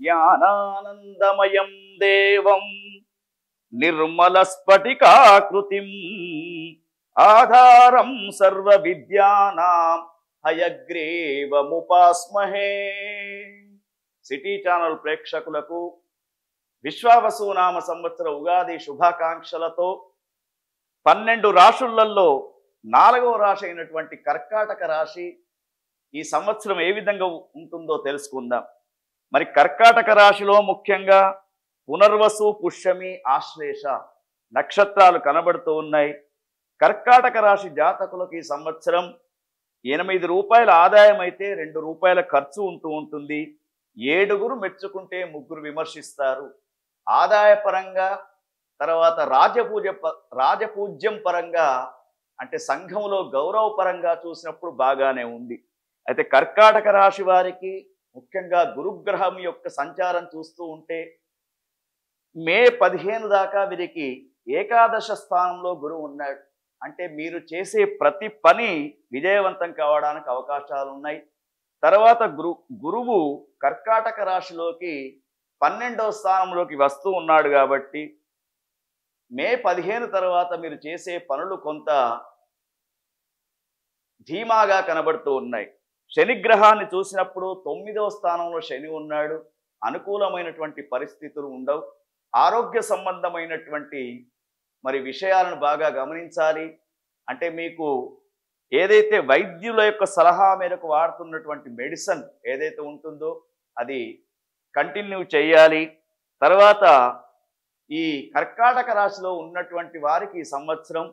జ్ఞానానందమయం దేవం నిర్మలస్ఫటికాకృతిం ఆధారం సర్వ విద్యానాం హయగ్రీవముపాస్మహే. సిటీ ఛానల్ ప్రేక్షకులకు విశ్వావసునామ సంవత్సర ఉగాది శుభాకాంక్షలతో 12 రాశులలో 4వ రాశి అయినటువంటి కర్కాటక రాశి ఈ సంవత్సరం ఏ విధంగా ఉంటుందో తెలుసుకుందాం. మరి కర్కాటక రాశిలో ముఖ్యంగా పునర్వసు, పుష్యమి, ఆశ్లేష నక్షత్రాలు కనబడుతూ ఉన్నాయి. కర్కాటక రాశి జాతకులకు ఈ సంవత్సరం 8 రూపాయల ఆదాయం అయితే 2 రూపాయల ఖర్చు ఉంటూ ఉంటుంది. 7 మెచ్చుకుంటే 3 విమర్శిస్తారు. ఆదాయపరంగా, తర్వాత రాజపూజ్యం పరంగా అంటే సంఘంలో గౌరవపరంగా చూసినప్పుడు బాగానే ఉంది. అయితే కర్కాటక రాశి వారికి ముఖ్యంగా గురుగ్రహం యొక్క సంచారం చూస్తూ ఉంటే మే 15 దాకా వీరికి ఏకాదశ స్థానంలో గురువు ఉన్నాడు. అంటే మీరు చేసే ప్రతి పని విజయవంతం కావడానికి అవకాశాలు ఉన్నాయి. తర్వాత గురువు కర్కాటక రాశిలోకి 12వ స్థానంలోకి వస్తూ ఉన్నాడు కాబట్టి మే 15 తర్వాత మీరు చేసే పనులు కొంత ధీమాగా కనబడుతూ ఉన్నాయి. శనిగ్రహాన్ని చూసినప్పుడు 9వ స్థానంలో శని ఉన్నాడు. అనుకూలమైనటువంటి పరిస్థితులు ఉండవు. ఆరోగ్య సంబంధమైనటువంటి మరి విషయాలను బాగా గమనించాలి. అంటే మీకు ఏదైతే వైద్యుల యొక్క సలహా మేరకు వాడుతున్నటువంటి మెడిసిన్ ఏదైతే ఉంటుందో అది కంటిన్యూ చేయాలి. తర్వాత ఈ కర్కాటక రాశిలో ఉన్నటువంటి వారికి ఈ సంవత్సరం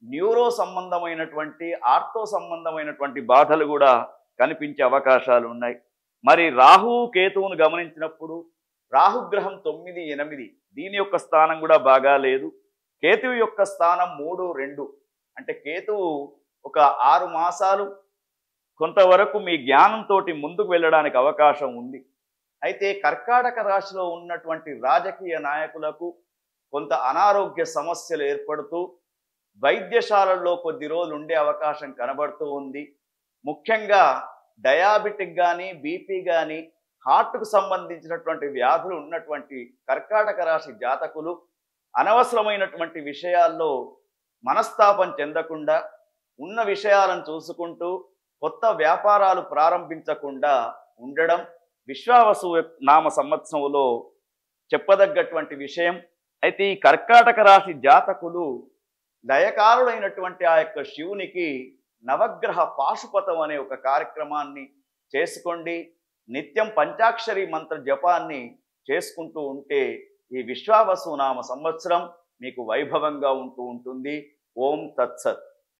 న్యూరో సంబంధమైనటువంటి, ఆర్థో సంబంధమైనటువంటి బాధలు కూడా కనిపించే అవకాశాలు ఉన్నాయి. మరి రాహువు కేతువును గమనించినప్పుడు రాహుగ్రహం 9, 8 దీని యొక్క స్థానం కూడా బాగా లేదు. కేతువు యొక్క స్థానం 3, 2 అంటే కేతువు ఒక 6 మాసాలు కొంతవరకు మీ జ్ఞానంతో ముందుకు వెళ్ళడానికి అవకాశం ఉంది. అయితే కర్కాటక రాశిలో ఉన్నటువంటి రాజకీయ నాయకులకు కొంత అనారోగ్య సమస్యలు ఏర్పడుతూ వైద్యశాలల్లో కొద్ది రోజులు ఉండే అవకాశం కనబడుతూ ఉంది. ముఖ్యంగా డయాబెటిక్ కానీ, బీపీ కానీ, హార్ట్కు సంబంధించినటువంటి వ్యాధులు ఉన్నటువంటి కర్కాటక రాశి జాతకులు అనవసరమైనటువంటి విషయాల్లో మనస్తాపం చెందకుండా ఉన్న విషయాలను చూసుకుంటూ కొత్త వ్యాపారాలు ప్రారంభించకుండా ఉండడం విశ్వావసు నామ సంవత్సరంలో చెప్పదగ్గటువంటి విషయం. అయితే ఈ కర్కాటక రాశి జాతకులు లయకారుడైనటువంటి ఆ యొక్క శివునికి నవగ్రహ పాశుపతం అనే ఒక కార్యక్రమాన్ని చేసుకోండి. నిత్యం పంచాక్షరి మంత్ర జపాన్ని చేసుకుంటూ ఉంటే ఈ విశ్వావసు నామ సంవత్సరం మీకు వైభవంగా ఉంటూ ఉంటుంది. ఓం తత్సత్.